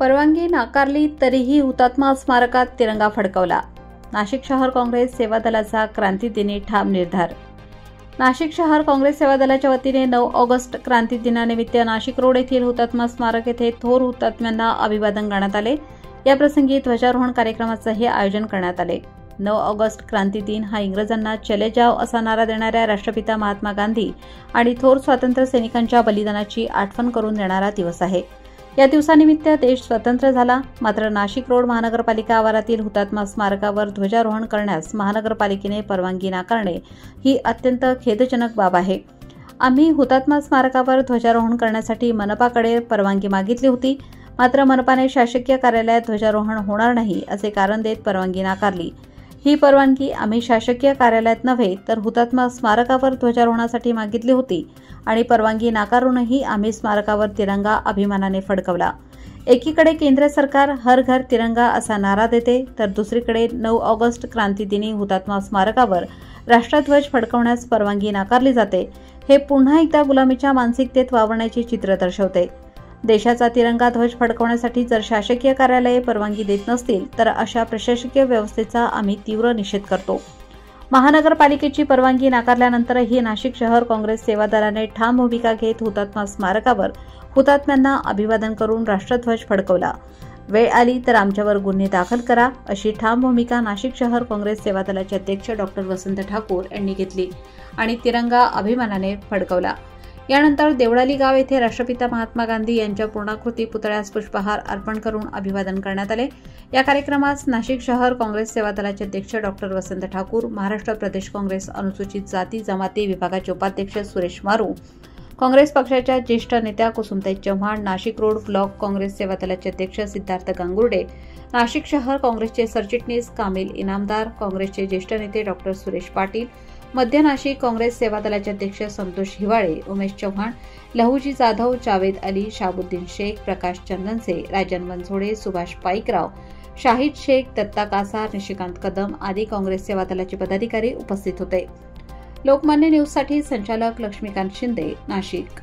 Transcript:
परवानगी नाकारली तरीही हुतात्मा स्मारकात तिरंगा फडकवला. नाशिक शहर काँग्रेस सेवा दलाचा क्रांतिदिनी ठाम निर्धार. नाशिक शहर काँग्रेस सेवा दलाच्या वतीने 9 ऑगस्ट क्रांती दिनानिमित्त नाशिक रोड येथील हुतात्मा स्मारक येथे थोर हुतात्म्यांना अभिवादन करण्यात आले. याप्रसंगी ध्वजारोहण कार्यक्रमाचेही आयोजन करण्यात आले. 9 ऑगस्ट क्रांती दिन हा इंग्रजांना चले जाओ असा नारा देणाऱ्या राष्ट्रपिता महात्मा गांधी आणि थोर स्वातंत्र्य सैनिकांच्या बलिदानाची आठवण करून देणारा दिवस आहे. या दिवसानिमित्त देश स्वतंत्र झाला. मात्र नाशिक रोड महानगरपालिका आवारातील हुतात्मा स्मारकावर ध्वजारोहण करण्यास महानगरपालिकेने परवानगी नाकारणे ही अत्यंत खेदजनक बाब आहे. आम्ही हुतात्मा स्मारकावर ध्वजारोहण करण्यासाठी मनपाकडे परवानगी मागितली होती. मात्र मनपाने शासकीय कार्यालयात ध्वजारोहण होणार नाही असे कारण देत परवानगी नाकारली. ही परवानगी आम्ही शासकीय कार्यालयात नव्हे तर हुतात्मा स्मारकावर ध्वजारोहणासाठी मागितली होती आणि परवानगी नाकारूनही आम्ही स्मारकावर तिरंगा अभिमानाने फडकवला. एकीकडे केंद्र सरकार हर घर तिरंगा असा नारा देते तर दुसरीकडे 9 ऑगस्ट क्रांतीदिनी हुतात्मा स्मारकावर राष्ट्रध्वज फडकवण्यास परवानगी नाकारली जाते. हे पुन्हा एकदा गुलामीच्या मानसिकतेत वावरण्याचे चित्र दर्शवते. देशाचा तिरंगा ध्वज फडकवण्यासाठी जर शासकीय कार्यालये परवानगी देत नसतील तर अशा प्रशासकीय व्यवस्थेचा आम्ही तीव्र निषेध करतो. महानगरपालिकेची परवानगी नाकारल्यानंतरही नाशिक शहर काँग्रेस सेवा दलाने ठाम भूमिका घेत हुतात्मा स्मारकावर हुतात्म्यांना अभिवादन करून राष्ट्रध्वज फडकवला. वेळ आली तर आमच्यावर गुन्हे दाखल करा अशी ठाम भूमिका नाशिक शहर काँग्रेस सेवा दलाचे अध्यक्ष डॉ. वसंत ठाकूर यांनी घेतली आणि तिरंगा अभिमानाने फडकवला. यानंतर देवळाली गाव येथे राष्ट्रपिता महात्मा गांधी यांच्या पूर्णाकृती पुतळ्यास पुष्पहार अर्पण करून अभिवादन करण्यात आले. या कार्यक्रमास नाशिक शहर काँग्रेस सेवा दलाचे अध्यक्ष डॉ. वसंत ठाकूर, महाराष्ट्र प्रदेश काँग्रेस अनुसूचित जाती जमाती विभागाचे उपाध्यक्ष सुरेश मारू, काँग्रेस पक्षाच्या ज्येष्ठ नेत्या कुसुमताई चव्हाण, नाशिक रोड ब्लॉक काँग्रेस सेवा दलाचे अध्यक्ष सिद्धार्थ गांगुर्डे, नाशिक शहर काँग्रेसचे सरचिटणीस कामिल इनामदार, काँग्रेसचे ज्येष्ठ नेते डॉ. सुरेश पाटील, मध्य नाशिक काँग्रेस सेवा दलाचे अध्यक्ष संतोष हिवाळे, उमेश चव्हाण, लहुजी जाधव, जावेद अली, शाबुद्दीन शेख, प्रकाश चंदनसे, राजन मनसोडे, सुभाष पाईकराव, शाहिद शेख, दत्ता कासार, निशिकांत कदम आदी काँग्रेस सेवा दलाचे पदाधिकारी उपस्थित होते. लोकमान्य न्यूजसाठी संचालक लक्ष्मीकांत शिंदे, नाशिक.